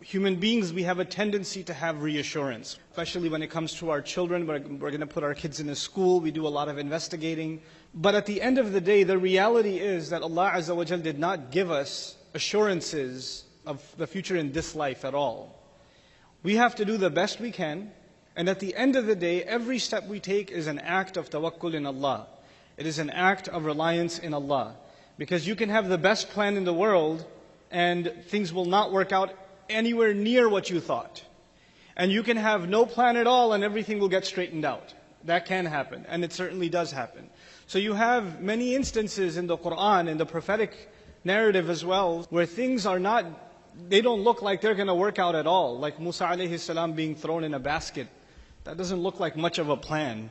human beings, we have a tendency to have reassurance, especially when it comes to our children. We're going to put our kids in a school, we do a lot of investigating. But at the end of the day, the reality is that Allah Azza wa Jal did not give us assurances of the future in this life at all. We have to do the best we can, and at the end of the day, every step we take is an act of tawakkul in Allah. It is an act of reliance in Allah. Because you can have the best plan in the world, and things will not work out anywhere near what you thought. And you can have no plan at all and everything will get straightened out. That can happen, and it certainly does happen. So you have many instances in the Quran, in the prophetic narrative as well, where things are not, they don't look like they're going to work out at all. Like Musa alayhi salam being thrown in a basket. That doesn't look like much of a plan.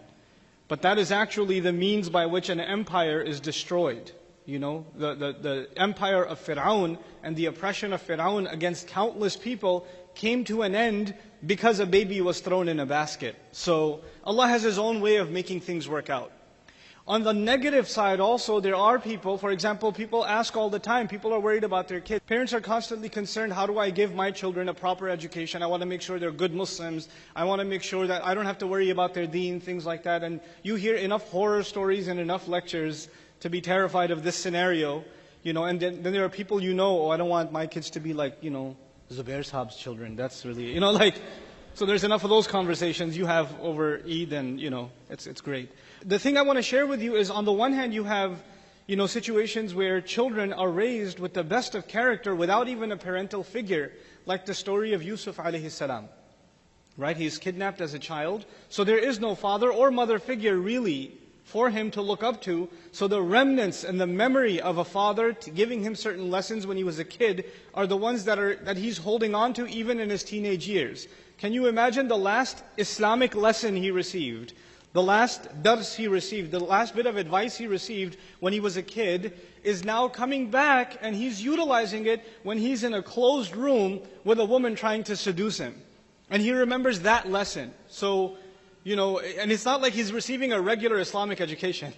But that is actually the means by which an empire is destroyed. You know, the empire of Fir'aun and the oppression of Fir'aun against countless people came to an end because a baby was thrown in a basket. So Allah has His own way of making things work out. On the negative side also, there are people, for example, people ask all the time, people are worried about their kids. Parents are constantly concerned, how do I give my children a proper education? I want to make sure they're good Muslims. I want to make sure that I don't have to worry about their deen, things like that. And you hear enough horror stories and enough lectures to be terrified of this scenario, you know, and then there are people you know, oh, I don't want my kids to be like, you know, Zubair Saab's children. That's really, you know, like, so there's enough of those conversations you have over Eid, and, you know, it's great. The thing I want to share with you is, on the one hand, you have, you know, situations where children are raised with the best of character without even a parental figure, like the story of Yusuf alayhi salam. Right? He's kidnapped as a child, so there is no father or mother figure really for him to look up to. So the remnants and the memory of a father giving him certain lessons when he was a kid are the ones that he's holding on to even in his teenage years. Can you imagine the last Islamic lesson he received, the last dars he received, the last bit of advice he received when he was a kid is now coming back, and he's utilizing it when he's in a closed room with a woman trying to seduce him. And he remembers that lesson. So, you know, and it's not like he's receiving a regular Islamic education.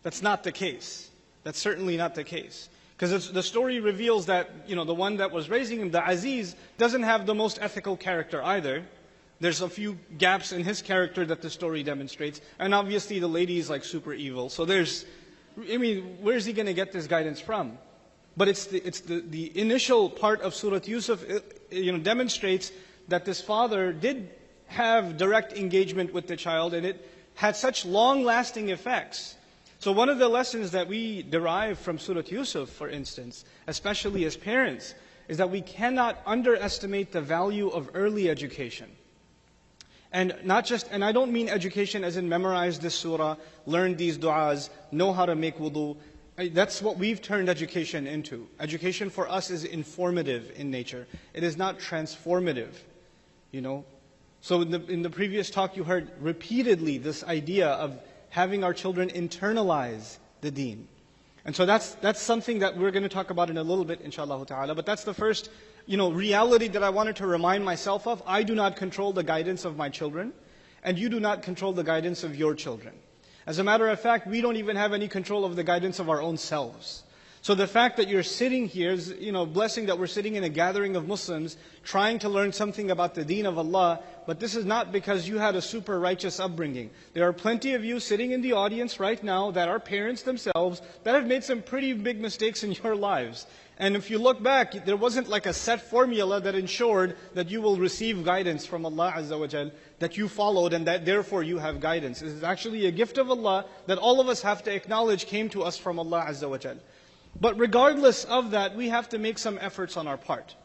That's not the case. That's certainly not the case. Because the story reveals that, you know, the one that was raising him, the Aziz, doesn't have the most ethical character either. There's a few gaps in his character that the story demonstrates. And obviously the lady is like super evil. So there's, I mean, where's he going to get this guidance from? But it's the initial part of Surah Yusuf, you know, demonstrates that this father did have direct engagement with the child, and it had such long-lasting effects. So one of the lessons that we derive from Surah Yusuf, for instance, especially as parents, is that we cannot underestimate the value of early education. And not just, and I don't mean education as in memorize this surah, learn these du'as, know how to make wudu. That's what we've turned education into. Education for us is informative in nature. It is not transformative, you know. So in the previous talk you heard repeatedly this idea of having our children internalize the deen. And so that's something that we're going to talk about in a little bit, inshallah ta'ala. But that's the first, you know, reality that I wanted to remind myself of. I do not control the guidance of my children, and you do not control the guidance of your children. As a matter of fact, we don't even have any control of the guidance of our own selves. So the fact that you're sitting here is, you know, blessing that we're sitting in a gathering of Muslims trying to learn something about the deen of Allah, but this is not because you had a super righteous upbringing. There are plenty of you sitting in the audience right now that are parents themselves that have made some pretty big mistakes in your lives. And if you look back, there wasn't like a set formula that ensured that you will receive guidance from Allah Azza wa Jal, that you followed and that therefore you have guidance. It is actually a gift of Allah that all of us have to acknowledge came to us from Allah Azza wa Jal. But regardless of that, we have to make some efforts on our part.